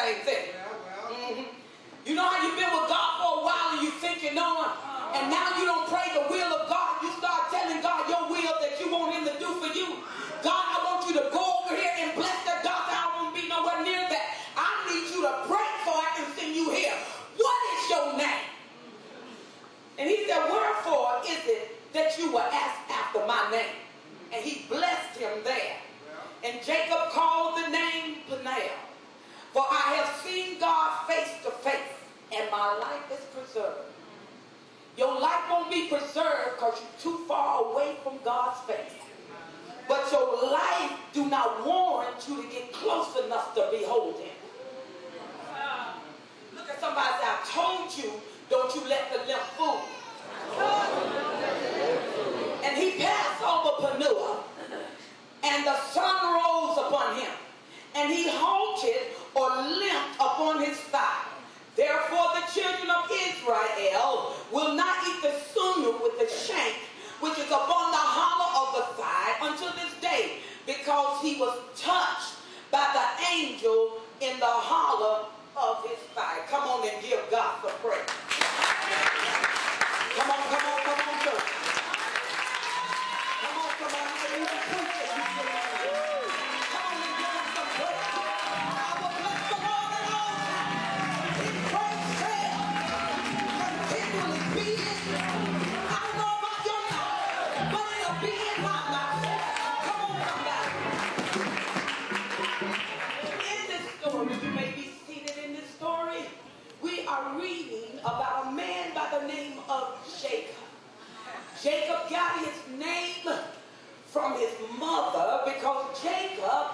same thing. You know how you've been with God for a while and you think you know him, and now you don't pray the will of God. You start telling God your will that you want him to do for you. God, I want you to go over here and bless that doctor. I won't be nowhere near that. I need you to pray for it and send you here. What is your name? And he said, wherefore is it that you were asked after my name? And he blessed him there. And Jacob called the name Peniel. For I have seen God face to face, and my life is preserved. Your life won't be preserved because you're too far away from God's face. But your life do not warrant you to get close enough to behold him. Look at somebody and say, I told you, don't you let the limp fool. And he passed over Peniel, and the sun rose upon him, and he halted or limped upon his thigh. Therefore the children of Israel will not eat the sinew with the shank, which is upon the hollow of the thigh until this day, because he was touched by the angel in the hollow of his thigh. Come on and give God the praise. Come on, come on, come on, church. Come on, come on. Come on and give him some praise. I will bless the Lord at all times. His praise shall continually be in me. I don't know about your mouth, but it'll be in my mouth. Come on, somebody. In this story, you may be seated in this story. We are reading about a man by the name of Jacob. Jacob got his name from his mother because Jacob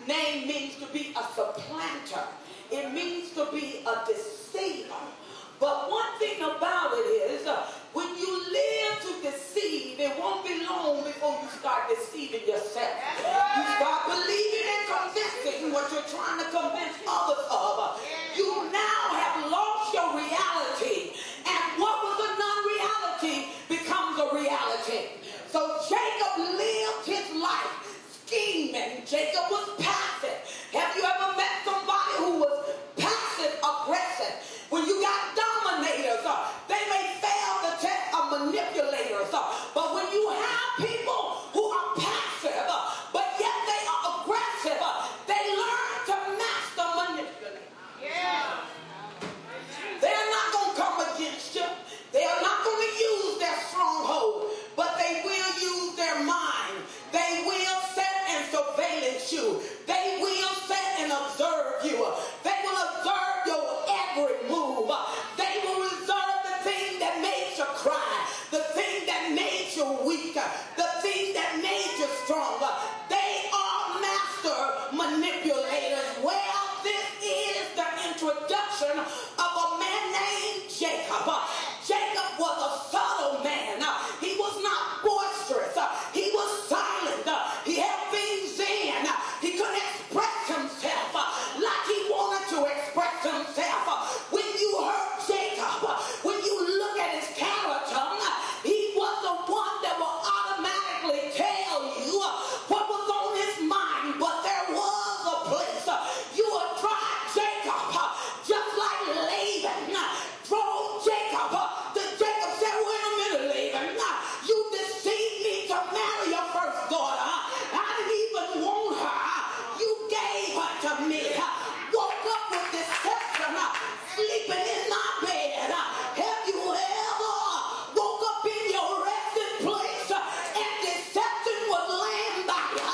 name means to be a supplanter. It means to be a deceiver. But one thing about it is, when you live to deceive, it won't be long before you start deceiving yourself. You start believing and convincing what you're trying to convince others of. You now have lost your reality, and what was a non-reality becomes a reality. So Jacob lived his life scheming. Jacob was passive. Have you ever met somebody who was passive aggressive? When you got dominators, they may fail the test of manipulators, but when you have people who are passive, but yet they are aggressive, they learn to master manipulate. Yeah. They're not going to come against you. They are not going to use their stronghold, but they will use their mind. They will set and surveillance you. They will set and observe you. They will observe your every move. They will reserve the thing that made you cry, the thing that made you weak, the thing that made you stronger. They are master manipulators. Well, this is the introduction of a man named Jacob. Jacob was a subtle man. He was not boisterous. He was silent. He held things in. He couldn't express himself like he wanted to express himself. When you heard Jacob, when you look at his character, he was the one that will automatically tell you what was on his mind. But there was a place you would try Jacob, just like Laban drove Jacob. Jacob said, wait a minute, Laban, you deceived me to marry your first daughter. I didn't even want her. You gave her to me. Woke up with deception, sleeping in my bed. Have you ever woke up in your resting place and deception was laying by you?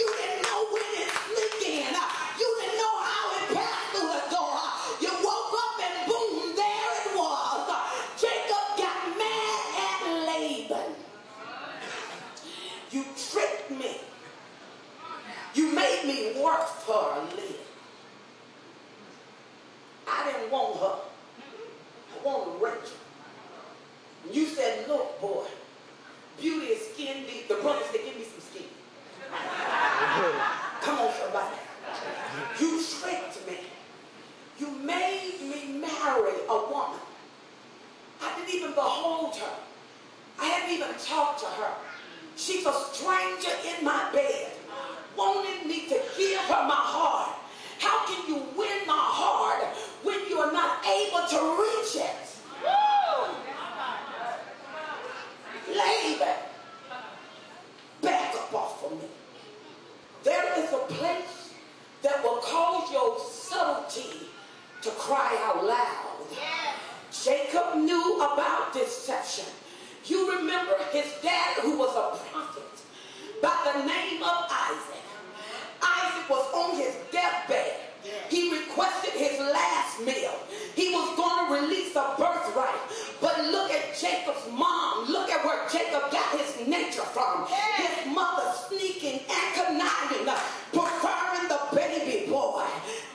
You didn't know when it sneaked in. You didn't know how it passed through the door. You woke up and boom, there it was. Jacob got mad at Laban. You tricked me. You made me work for a living. I didn't want her. I wanted Rachel. And you said, look, boy, beauty is skin deep. The brother said, give me some skin. Come on, somebody. You tricked me. You made me marry a woman. I didn't even behold her. I hadn't even talked to her. She's a stranger in my bed, wanted me to give her my heart. How can you win my heart place that will cause your subtlety to cry out loud. Jacob knew about deception. You remember his dad, who was a prophet by the name of Isaac. Isaac was on his deathbed. He requested his last meal. He was going to release a birthright. But look at Jacob's mom. Look at where Jacob got his nature from. His mother sneaking and conniving, preferring the baby boy.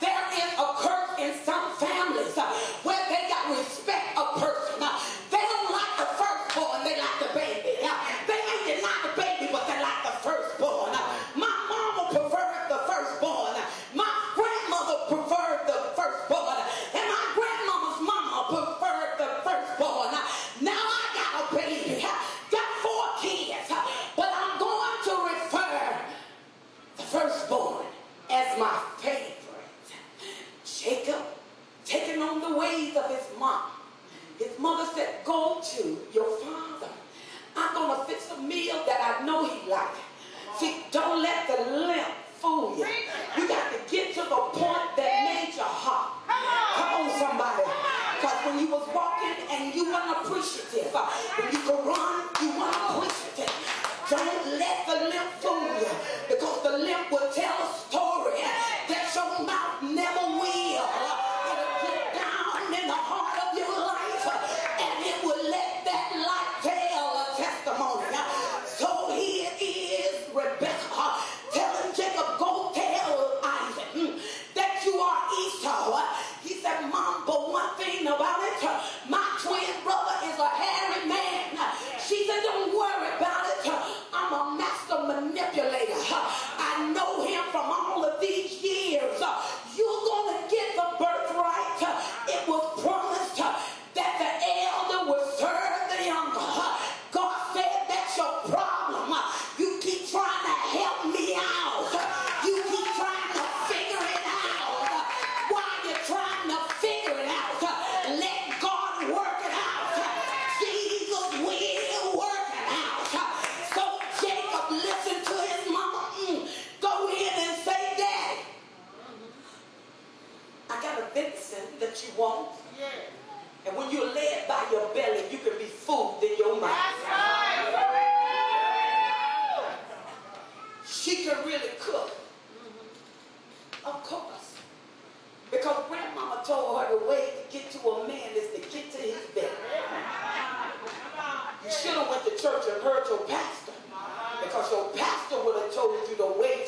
There is a curse in some families where they got respect a person. They don't like the firstborn, they like the baby. They ain't deny the baby, but they like the firstborn. My mama preferred the firstborn. My grandmother preferred the firstborn. And my grandmama's mama preferred the firstborn. Now I got a baby. Got 4 kids. But I'm going to refer the firstborn as my favorite. Jacob, taking on the ways of his mom. His mother said, go to your father. I'm going to fix a meal that I know he likes. See, don't let the limp fool you. You got to get to the point that made you hot. Come on, somebody. Because when you was walking and you weren't appreciative, when you could run, you weren't appreciative. Don't let the limp fool you. Because the limp will tell a story that your mouth never will. It'll get down in the heart of your life, and it will let that light tell a testimony. So here is Rebecca telling Jacob, go tell Isaac that you are Esau. He said, Mom, but one thing about it, my twin brother is a hairy man. She said, don't worry about it. I'm a master manipulator. I know him from all of these years. You're going to get the birthright. It was promised that the elder would serve the younger. God said, that's your problem. You keep trying to help me out. You keep trying to figure it out. While you're trying to figure it out, let God work it out. Jesus will work it out. So Jacob listened to his mama. Go in and say, Daddy, I got a venison that you want. And when you're led by your belly, you can be food in your mouth. She can really cook. Of course. Because grandmama told her the way to get to a man is to get to his belly. You should have went to church and heard your pastor. Because your pastor would have told you the way